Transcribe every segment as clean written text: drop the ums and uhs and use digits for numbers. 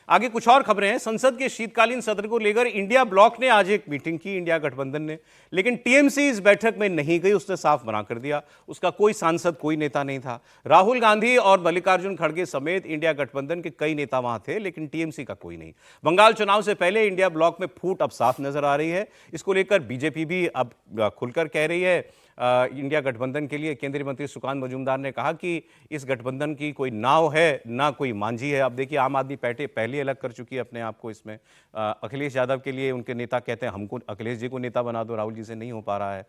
आगे कुछ और खबरें हैं। संसद के शीतकालीन सत्र को लेकर इंडिया ब्लॉक ने आज एक मीटिंग की, इंडिया गठबंधन ने, लेकिन टीएमसी इस बैठक में नहीं गई। उसने साफ मना कर दिया। उसका कोई सांसद, कोई नेता नहीं था। राहुल गांधी और मल्लिकार्जुन खड़गे समेत इंडिया गठबंधन के कई नेता वहां थे, लेकिन टीएमसी का कोई नहीं। बंगाल चुनाव से पहले इंडिया ब्लॉक में फूट अब साफ नजर आ रही है। इसको लेकर बीजेपी भी अब खुलकर कह रही है। इंडिया गठबंधन के लिए केंद्रीय मंत्री सुकांत मजूमदार ने कहा कि इस गठबंधन की कोई नाव है ना कोई मांझी है। अब देखिए, आम आदमी पार्टी पहले अलग कर चुकी है अपने आप को इसमें। अखिलेश यादव के लिए उनके नेता कहते हैं हमको अखिलेश जी को नेता बना दो, राहुल जी से नहीं हो पा रहा है।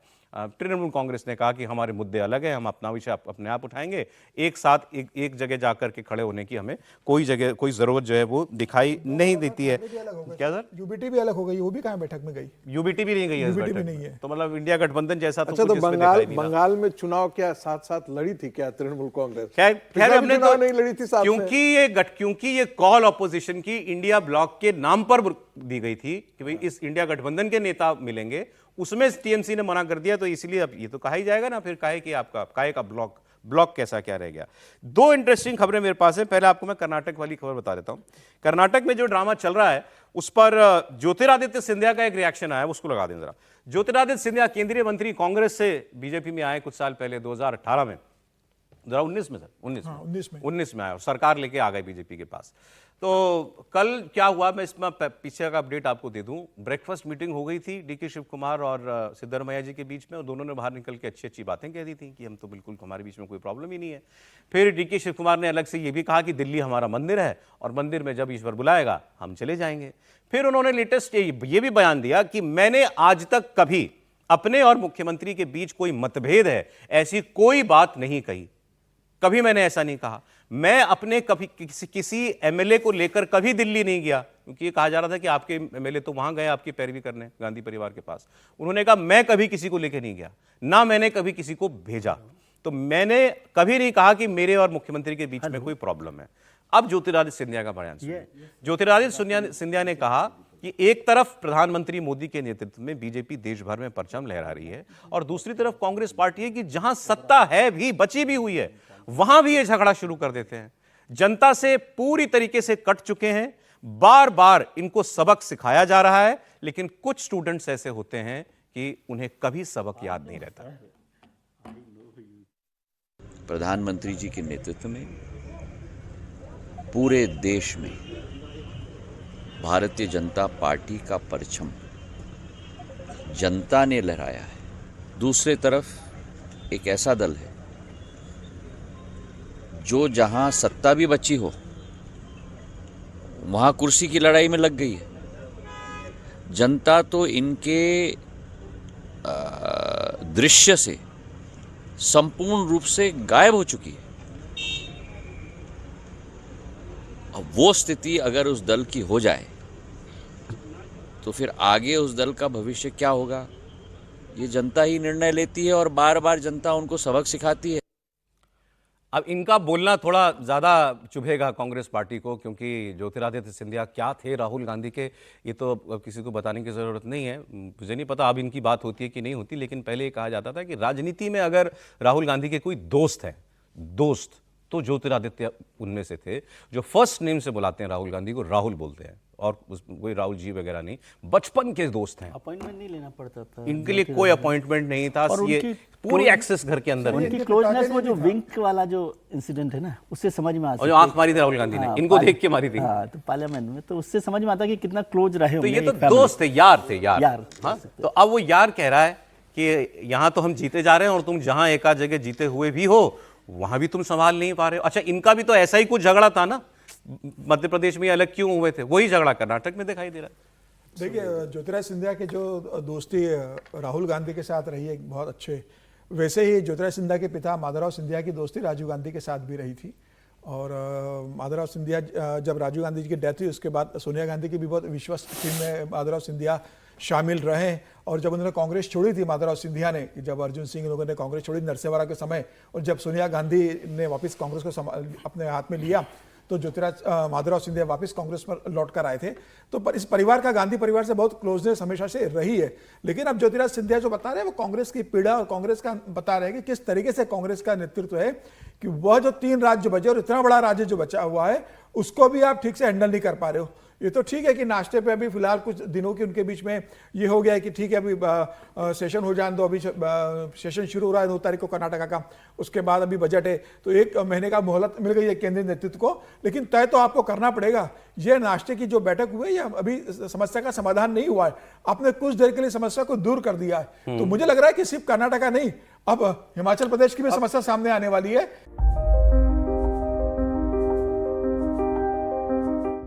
तृणमूल कांग्रेस ने कहा कि हमारे मुद्दे अलग हैं, हम अपना विषय अपने आप उठाएंगे। एक साथ एक जगह जाकर के खड़े होने की हमें कोई जरूरत जो है वो दिखाई नहीं देती है। क्या सर? यूबीटी भी अलग हो गई, वो भी कहाँ बैठक में गई? यूबीटी भी नहीं गई है, यूबीटी भी नहीं है। तो मतलब इंडिया गठबंधन जैसा अच्छा, तो बंगाल में चुनाव क्या साथ साथ लड़ी थी क्या तृणमूल कांग्रेस? खैर हमने तो नहीं लड़ी थी साथ क्योंकि ये कॉल ऑपोजिशन की इंडिया ब्लॉक के नाम पर दी गई थी कि भाई इस इंडिया गठबंधन के नेता मिलेंगे, उसमें टीएमसी ने मना कर दिया। तो इसलिए अब ये तो कहा ही जाएगा ना फिर काहे कि आपका काहे का ब्लॉक कैसा क्या रह गया। दो इंटरेस्टिंग खबरें मेरे पास है। पहले आपको मैं कर्नाटक वाली खबर बता देता हूं। कर्नाटक में जो ड्रामा चल रहा है उस पर ज्योतिरादित्य सिंधिया का एक रिएक्शन आया, उसको लगा दें जरा। ज्योतिरादित्य सिंधिया केंद्रीय मंत्री, कांग्रेस से बीजेपी में आए कुछ साल पहले 2018 में, 2019 में सर, 19 में आया और सरकार लेके आ गए बीजेपी के पास। तो कल क्या हुआ, मैं इसमें पीछे का अपडेट आपको दे दूं। ब्रेकफास्ट मीटिंग हो गई थी डीके शिव कुमार और सिद्धरमैया जी के बीच में, और दोनों ने बाहर निकल के अच्छी अच्छी बातें कह दी थी कि हम तो बिल्कुल, हमारे बीच में कोई प्रॉब्लम ही नहीं है। फिर डीके शिव कुमार ने अलग से ये भी कहा कि दिल्ली हमारा मंदिर है और मंदिर में जब ईश्वर बुलाएगा हम चले जाएंगे। फिर उन्होंने लेटेस्ट ये भी बयान दिया कि मैंने आज तक कभी अपने और मुख्यमंत्री के बीच कोई मतभेद है ऐसी कोई बात नहीं कही, कभी मैंने ऐसा नहीं कहा। मैं अपने कभी किसी एमएलए को लेकर कभी दिल्ली नहीं गया, क्योंकि ये कहा जा रहा था कि आपके एमएलए तो वहां गए आपकी पैरवी करने गांधी परिवार के पास। उन्होंने कहा मैं कभी किसी को लेकर नहीं गया, ना मैंने कभी किसी को भेजा। तो मैंने कभी नहीं कहा कि मेरे और मुख्यमंत्री के बीच में कोई प्रॉब्लम है। अब ज्योतिरादित्य सिंधिया का बयान सुनिए। ज्योतिरादित्य सिंधिया ने कहा कि एक तरफ प्रधानमंत्री मोदी के नेतृत्व में बीजेपी देश भर में परचम लहरा रही है और दूसरी तरफ कांग्रेस पार्टी है कि जहां सत्ता है भी, बची भी हुई है, वहां भी ये झगड़ा शुरू कर देते हैं। जनता से पूरी तरीके से कट चुके हैं, बार बार इनको सबक सिखाया जा रहा है, लेकिन कुछ स्टूडेंट्स ऐसे होते हैं कि उन्हें कभी सबक याद नहीं रहता। प्रधानमंत्री जी के नेतृत्व में पूरे देश में भारतीय जनता पार्टी का परचम जनता ने लहराया है। दूसरी तरफ एक ऐसा दल है जो जहां सत्ता भी बची हो वहां कुर्सी की लड़ाई में लग गई है। जनता तो इनके दृश्य से संपूर्ण रूप से गायब हो चुकी है। अब वो स्थिति अगर उस दल की हो जाए तो फिर आगे उस दल का भविष्य क्या होगा, ये जनता ही निर्णय लेती है और बार बार जनता उनको सबक सिखाती है। अब इनका बोलना थोड़ा ज़्यादा चुभेगा कांग्रेस पार्टी को, क्योंकि ज्योतिरादित्य सिंधिया क्या थे राहुल गांधी के, ये तो अब किसी को बताने की ज़रूरत नहीं है। मुझे नहीं पता अब इनकी बात होती है कि नहीं होती, लेकिन पहले ये कहा जाता था कि राजनीति में अगर राहुल गांधी के कोई दोस्त हैं, दोस्त, तो ज्योतिरादित्य उनमें से थे। जो फर्स्ट नेम से बुलाते हैं राहुल गांधी को, राहुल बोलते हैं, और कोई राहुल जी वगैरह नहीं, बचपन के दोस्त हैं। अपॉइंटमेंट नहीं लेना पड़ता था इनके लिए, कोई अपॉइंटमेंट नहीं था, ये पूरी एक्सेस घर के अंदर। उनकी क्लोजनेस, वो जो विंक वाला जो इंसिडेंट है ना, उससे समझ में आता है। जो आंख मारी थी राहुल गांधी ने, इनको देख के मारी थी। हाँ, तो पार्लियामेंट में, तो उससे समझ में आता है कि कितना क्लोज रहे होंगे। तो ये तो दोस्त थे, यार थे, यार। हाँ? तो अब वो यार कह रहा है कि यहाँ तो हम जीते जा रहे हैं और तुम जहां एक आध जगह जीते हुए भी हो वहां भी तुम संभाल नहीं पा रहे हो। अच्छा, इनका भी तो ऐसा ही कुछ झगड़ा था ना, मध्य प्रदेश में अलग क्यों हुए थे, वही झगड़ा कर्नाटक में दिखाई दे रहा है। देखिए, ज्योतिरादित्य सिंधिया की जो दोस्ती राहुल गांधी के साथ रही है बहुत अच्छे, वैसे ही ज्योतिरादित्य सिंधिया के पिता माधवराव सिंधिया की दोस्ती राजीव गांधी के साथ भी रही थी। और माधवराव सिंधिया, जब राजीव गांधी जी की डेथ हुई उसके बाद सोनिया गांधी की भी बहुत विश्वस्त टीम में माधवराव सिंधिया शामिल रहे। और जब उन्होंने कांग्रेस छोड़ी थी माधवराव सिंधिया ने, जब अर्जुन सिंह लोगों ने कांग्रेस छोड़ी नरसिम्हा राव के समय, और जब सोनिया गांधी ने वापस कांग्रेस को अपने हाथ में लिया, तो तो ज्योतिराज माधवराव सिंधिया वापस कांग्रेस में लौट कर आए थे। तो पर इस परिवार का, गांधी परिवार से बहुत क्लोजनेस हमेशा से रही है। लेकिन अब ज्योतिराज सिंधिया जो बता रहे हैं वो कांग्रेस की पीड़ा और कांग्रेस का बता रहे हैं कि किस तरीके से कांग्रेस का नेतृत्व है कि वह जो 3 राज्य बचे और इतना बड़ा राज्य जो बचा हुआ है उसको भी आप ठीक से हैंडल नहीं कर पा रहे हो। ये तो ठीक है कि नाश्ते पे अभी फिलहाल कुछ दिनों के उनके बीच में ये हो गया है कि ठीक है अभी सेशन हो जाने दो, अभी सेशन शुरू हो रहा है 9 तारीख को कर्नाटका का, उसके बाद अभी बजट है, तो 1 महीने का मोहलत मिल गई है केंद्रीय नेतृत्व को। लेकिन तय तो आपको करना पड़ेगा। ये नाश्ते की जो बैठक हुई है अभी समस्या का समाधान नहीं हुआ है, आपने कुछ देर के लिए समस्या को दूर कर दिया है। तो मुझे लग रहा है कि सिर्फ कर्नाटका नहीं, अब हिमाचल प्रदेश की भी समस्या सामने आने वाली है।